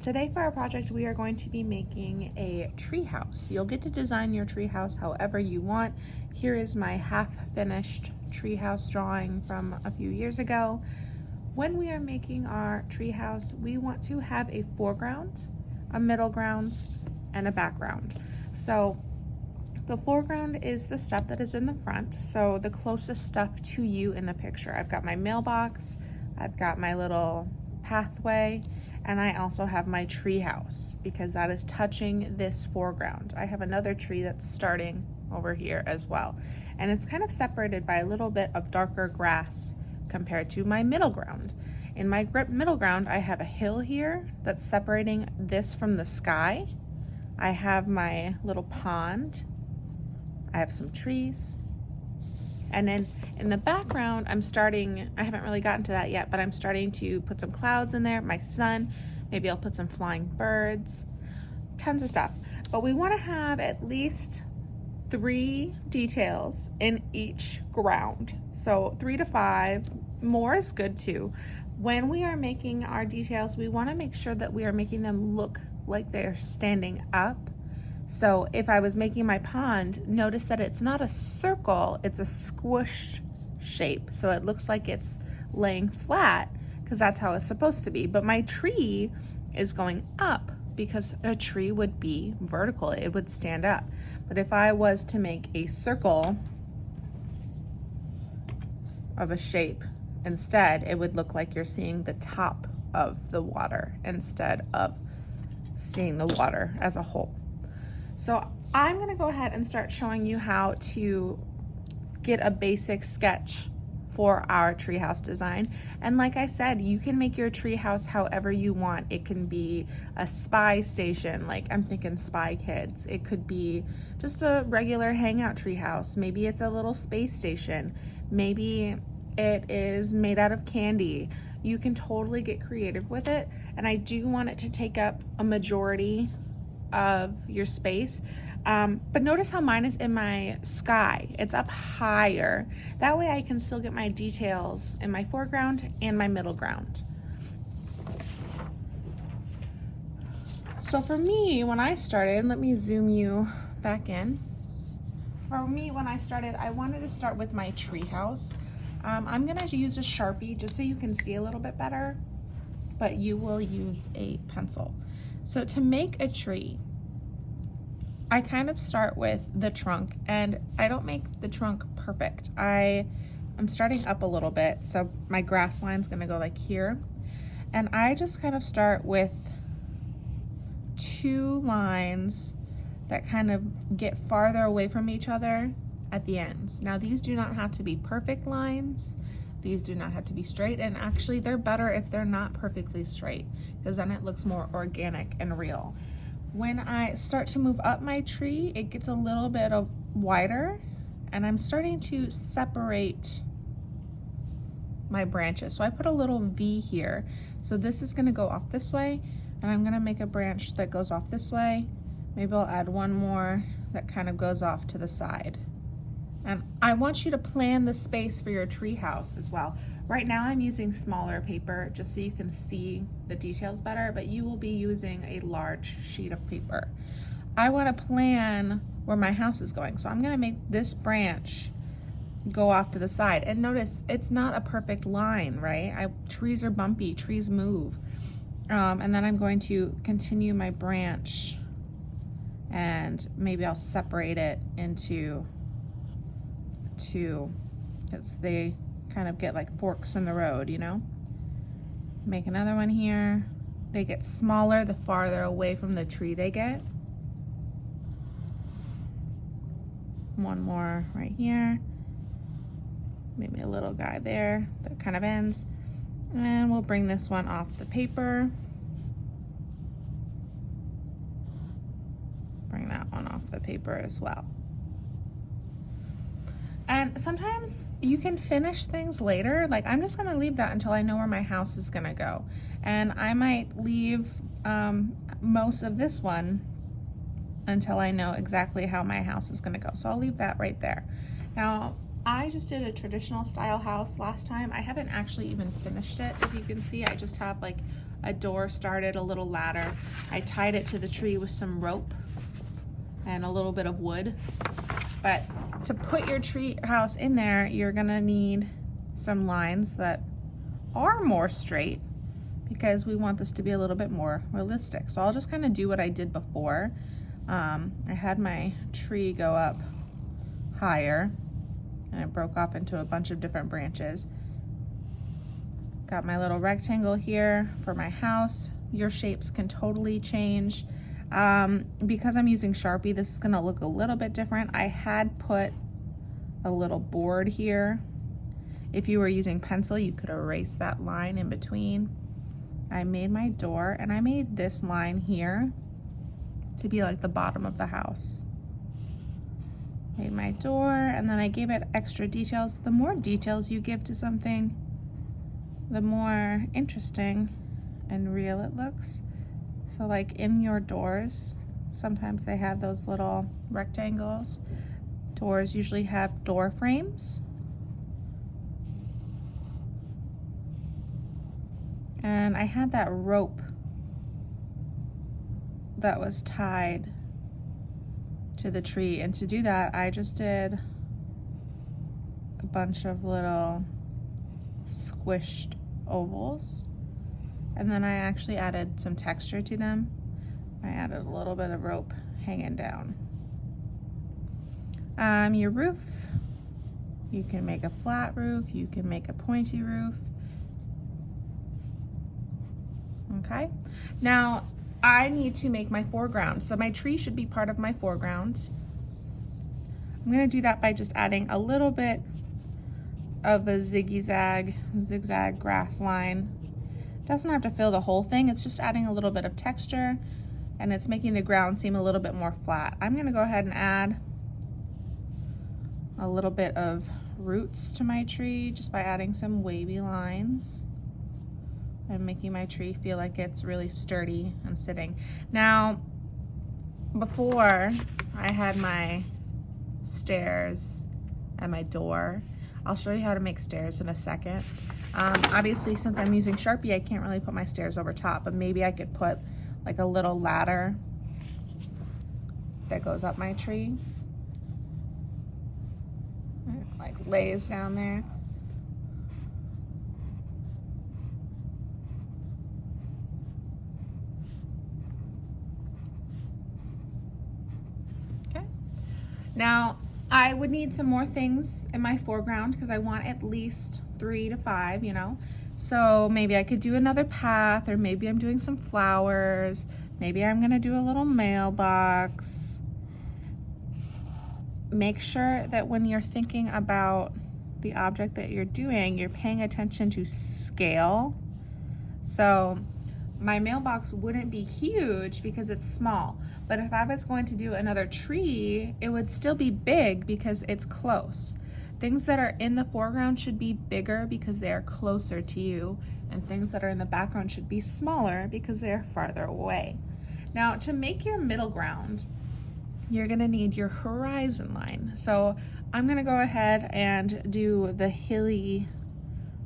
Today for our project, we are going to be making a tree house. You'll get to design your tree house however you want. Here is my half-finished tree house drawing from a few years ago. When we are making our tree house, we want to have a foreground, a middle ground, and a background. So the foreground is the stuff that is in the front, so the closest stuff to you in the picture. I've got my mailbox, I've got my little pathway, and I also have my tree house because that is touching this foreground. I have another tree that's starting over here as well, and it's kind of separated by a little bit of darker grass compared to my middle ground. In my middle ground, I have a hill here that's separating this from the sky. I have my little pond. I have some trees. And then in the background, I haven't really gotten to that yet, but I'm starting to put some clouds in there, my sun, maybe I'll put some flying birds, tons of stuff. But we want to have at least 3 details in each ground. So 3 to 5, more is good too. When we are making our details, we want to make sure that we are making them look like they're standing up. So if I was making my pond, notice that it's not a circle, it's a squished shape. So it looks like it's laying flat because that's how it's supposed to be. But my tree is going up because a tree would be vertical, it would stand up. But if I was to make a circle of a shape instead, it would look like you're seeing the top of the water instead of seeing the water as a whole. So I'm gonna go ahead and start showing you how to get a basic sketch for our treehouse design. And like I said, you can make your treehouse however you want. It can be a spy station, like I'm thinking Spy Kids. It could be just a regular hangout treehouse. Maybe it's a little space station. Maybe it is made out of candy. You can totally get creative with it. And I do want it to take up a majority of your space, but notice how mine is in my sky. It's up higher. That way I can still get my details in my foreground and my middle ground. So for me, when I started, let me zoom you back in. For me, when I started, I wanted to start with my tree house. I'm gonna use a Sharpie just so you can see a little bit better, but you will use a pencil. So to make a tree, I kind of start with the trunk, and I don't make the trunk perfect. I'm starting up a little bit, so my grass line's gonna go like here. And I just kind of start with 2 lines that kind of get farther away from each other at the ends. Now these do not have to be perfect lines. These do not have to be straight, and actually they're better if they're not perfectly straight because then it looks more organic and real. When I start to move up my tree, it gets a little bit wider, and I'm starting to separate my branches. So I put a little V here. So this is gonna go off this way, and I'm gonna make a branch that goes off this way. Maybe I'll add one more that kind of goes off to the side. And I want you to plan the space for your tree house as well. Right now I'm using smaller paper just so you can see the details better, but you will be using a large sheet of paper. I want to plan where my house is going. So I'm going to make this branch go off to the side. And notice it's not a perfect line, right? Trees are bumpy, trees move. And then I'm going to continue my branch, and maybe I'll separate it into 2, because they kind of get like forks in the road, you know? Make another one here. They get smaller the farther away from the tree they get. One more right here. Maybe a little guy there that kind of ends. And we'll bring this one off the paper. Bring that one off the paper as well. And sometimes you can finish things later. Like I'm just gonna leave that until I know where my house is gonna go. And I might leave most of this one until I know exactly how my house is gonna go. So I'll leave that right there. Now, I just did a traditional style house last time. I haven't actually even finished it. If you can see, I just have like a door started, a little ladder. I tied it to the tree with some rope and a little bit of wood. But to put your tree house in there, you're gonna need some lines that are more straight because we want this to be a little bit more realistic. So I'll just kind of do what I did before. I had my tree go up higher and it broke off into a bunch of different branches. Got my little rectangle here for my house. Your shapes can totally change. Because I'm using Sharpie, this is gonna look a little bit different. I had put a little board here. If you were using pencil, you could erase that line in between. I made my door and I made this line here to be like the bottom of the house. Made my door and then I gave it extra details. The more details you give to something, the more interesting and real it looks. So like in your doors, sometimes they have those little rectangles. Doors usually have door frames. And I had that rope that was tied to the tree, and to do that I just did a bunch of little squished ovals, and then I actually added some texture to them. I added a little bit of rope hanging down. Your roof, you can make a flat roof, you can make a pointy roof. Okay, now I need to make my foreground. So my tree should be part of my foreground. I'm gonna do that by just adding a little bit of a zigzag grass line. Doesn't have to fill the whole thing, it's just adding a little bit of texture and it's making the ground seem a little bit more flat. I'm gonna go ahead and add a little bit of roots to my tree just by adding some wavy lines and making my tree feel like it's really sturdy and sitting. Now, before I had my stairs and my door. I'll show you how to make stairs in a second. Obviously, since I'm using Sharpie, I can't really put my stairs over top, but maybe I could put like a little ladder that goes up my tree. And it like lays down there. Now, I would need some more things in my foreground because I want at least 3 to 5, you know. So maybe I could do another path, or maybe I'm doing some flowers. Maybe I'm gonna do a little mailbox. Make sure that when you're thinking about the object that you're doing, you're paying attention to scale. So my mailbox wouldn't be huge because it's small, but if I was going to do another tree, it would still be big because it's close. Things that are in the foreground should be bigger because they are closer to you, and things that are in the background should be smaller because they are farther away. Now, to make your middle ground, you're gonna need your horizon line. So I'm gonna go ahead and do the hilly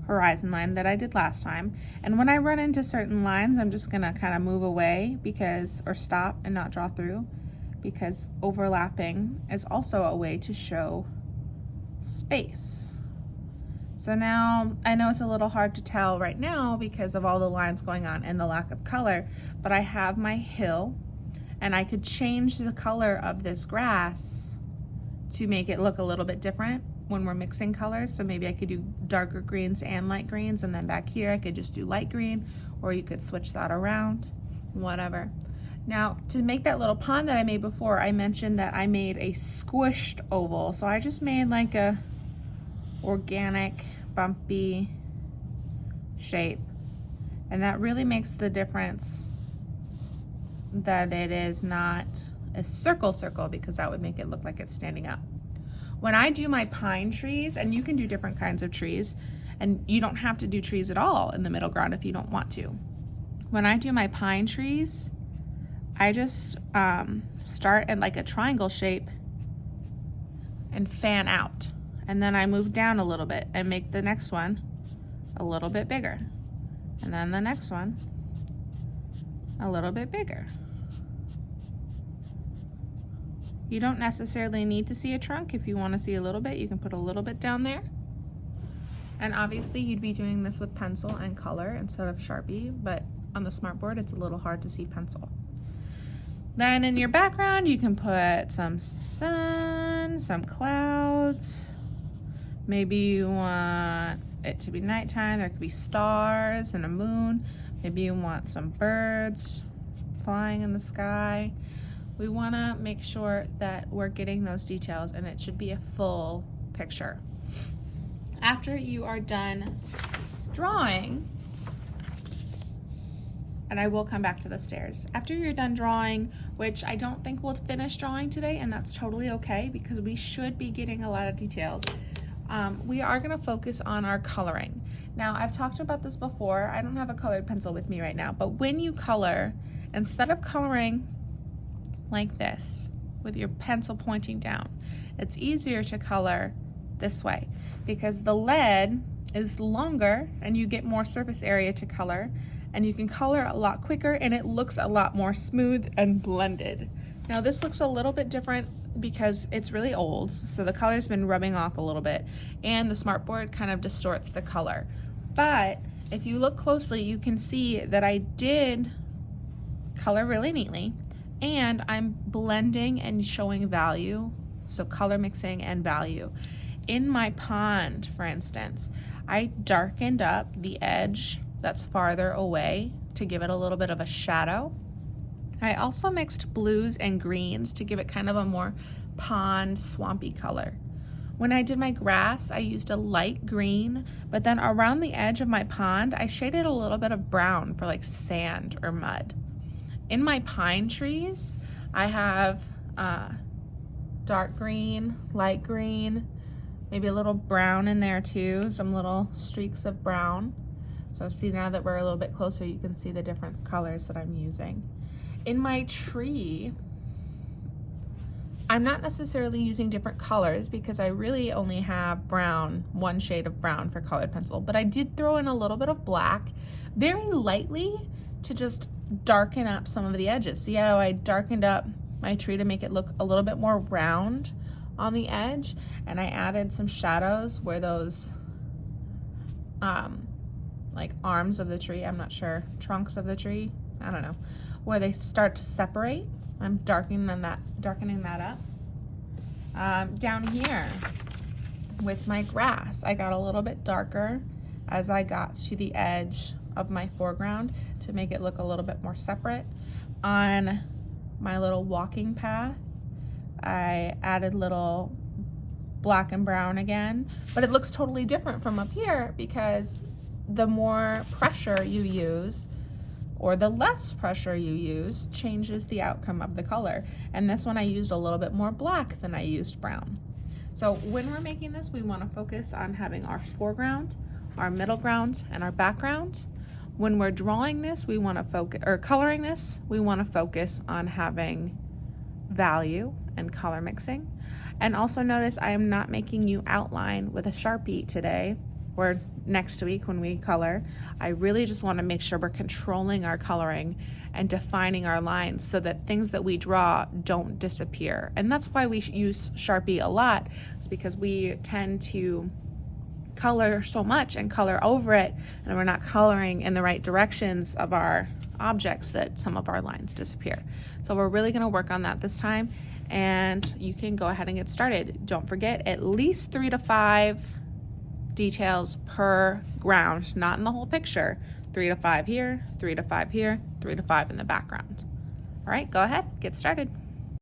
horizon line that I did last time. And when I run into certain lines, I'm just gonna kind of move away or stop and not draw through, because overlapping is also a way to show space. So now, I know it's a little hard to tell right now because of all the lines going on and the lack of color, but I have my hill and I could change the color of this grass to make it look a little bit different when we're mixing colors. So maybe I could do darker greens and light greens, and then back here I could just do light green, or you could switch that around, whatever. Now, to make that little pond that I made before, I mentioned that I made a squished oval. So I just made like a organic, bumpy shape. And that really makes the difference that it is not a circle, because that would make it look like it's standing up. When I do my pine trees, and you can do different kinds of trees, and you don't have to do trees at all in the middle ground if you don't want to. When I do my pine trees, I just start in like a triangle shape and fan out. And then I move down a little bit and make the next one a little bit bigger. And then the next one a little bit bigger. You don't necessarily need to see a trunk. If you want to see a little bit, you can put a little bit down there. And obviously you'd be doing this with pencil and color instead of Sharpie, but on the smartboard it's a little hard to see pencil. Then in your background you can put some sun, some clouds. Maybe you want it to be nighttime, there could be stars and a moon. Maybe you want some birds flying in the sky. We want to make sure that we're getting those details, and it should be a full picture. After you are done drawing, and I will come back to the stairs. After you're done drawing, which I don't think we'll finish drawing today, and that's totally okay because we should be getting a lot of details. We are gonna focus on our coloring. Now, I've talked about this before. I don't have a colored pencil with me right now, but when you color, instead of coloring like this with your pencil pointing down, it's easier to color this way because the lead is longer and you get more surface area to color, and you can color a lot quicker and it looks a lot more smooth and blended. Now this looks a little bit different because it's really old, so the color's been rubbing off a little bit and the smartboard kind of distorts the color. But if you look closely, you can see that I did color really neatly and I'm blending and showing value, so color mixing and value. In my pond, for instance, I darkened up the edge that's farther away to give it a little bit of a shadow. I also mixed blues and greens to give it kind of a more pond swampy color. When I did my grass, I used a light green, but then around the edge of my pond, I shaded a little bit of brown for like sand or mud. In my pine trees, I have dark green, light green, maybe a little brown in there too, some little streaks of brown. So see, now that we're a little bit closer, you can see the different colors that I'm using. In my tree, I'm not necessarily using different colors because I really only have brown, one shade of brown for colored pencil, but I did throw in a little bit of black, very lightly, to just darken up some of the edges. See how I darkened up my tree to make it look a little bit more round on the edge, and I added some shadows where those like arms of the tree, I'm not sure, trunks of the tree, I don't know, where they start to separate. I'm darkening that up. Down here with my grass, I got a little bit darker as I got to the edge of my foreground to make it look a little bit more separate. On my little walking path, I added little black and brown again, but it looks totally different from up here because the more pressure you use or the less pressure you use changes the outcome of the color. And this one I used a little bit more black than I used brown. So when we're making this, we want to focus on having our foreground, our middle ground, and our background. When we're drawing this, we want to focus, or coloring this, we want to focus on having value and color mixing. And also notice I am not making you outline with a Sharpie today or next week when we color. I really just want to make sure we're controlling our coloring and defining our lines so that things that we draw don't disappear. And that's why we use Sharpie a lot. It's because we tend to color so much and color over it, and we're not coloring in the right directions of our objects that some of our lines disappear. So we're really going to work on that this time, and you can go ahead and get started. Don't forget, at least 3 to 5 details per ground, not in the whole picture. 3 to 5 here, 3 to 5 here, 3 to 5 in the background. All right, go ahead, get started.